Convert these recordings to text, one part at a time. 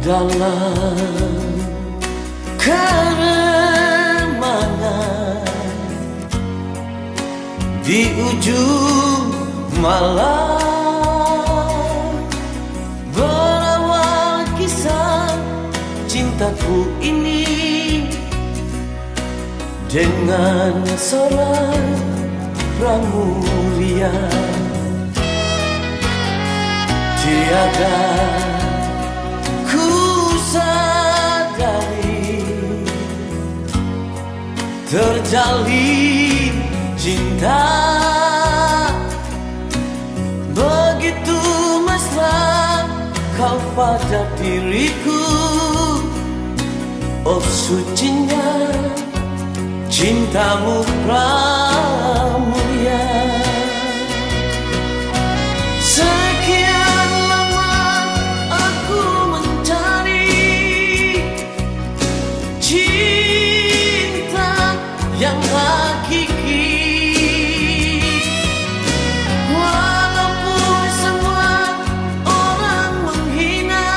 dalam keremangan di ujung malam, berawal kisah cintaku ini dengan seorang pramuria. Tiada ku sadari terjalin cinta begitu mesra kau pada diriku. Oh sucinya cintamu pramulia. Sekian lama aku mencari cinta yang hakiki, walaupun semua orang menghina,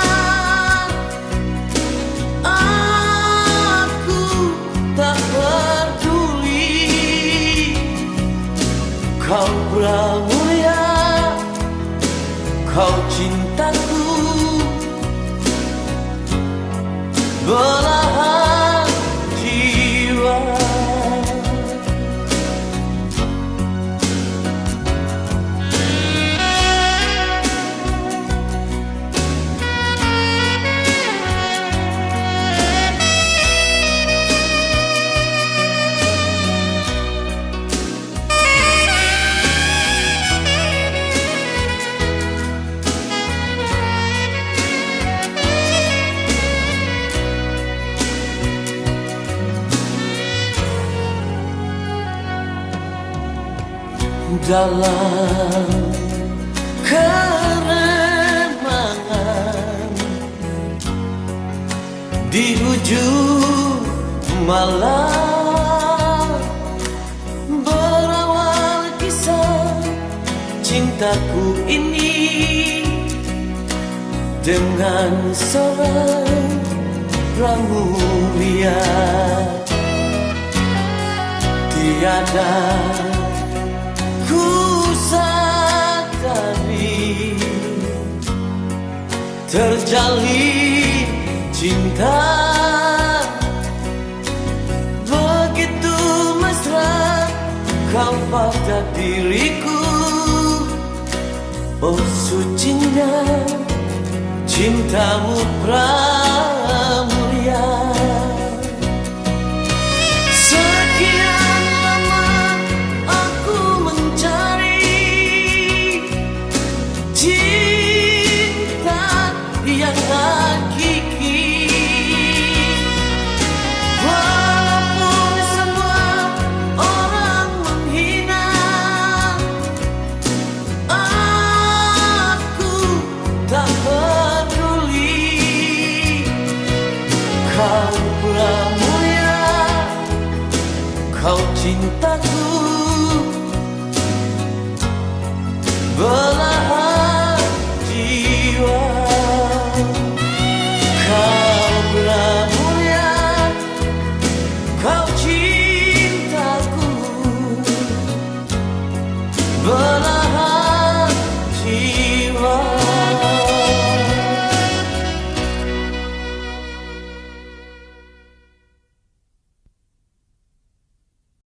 aku tak peduli. Kau pramulia, kau cintaku, belahan jiwa. Dalam keremangan di ujung malam, berawal kisah cintaku ini dengan seorang pramuria. Tiada ku sadari terjalin cinta begitu mesra kau pada diriku. Oh sucinya cintamu pramulia. Kau pramulia, kau cintaku,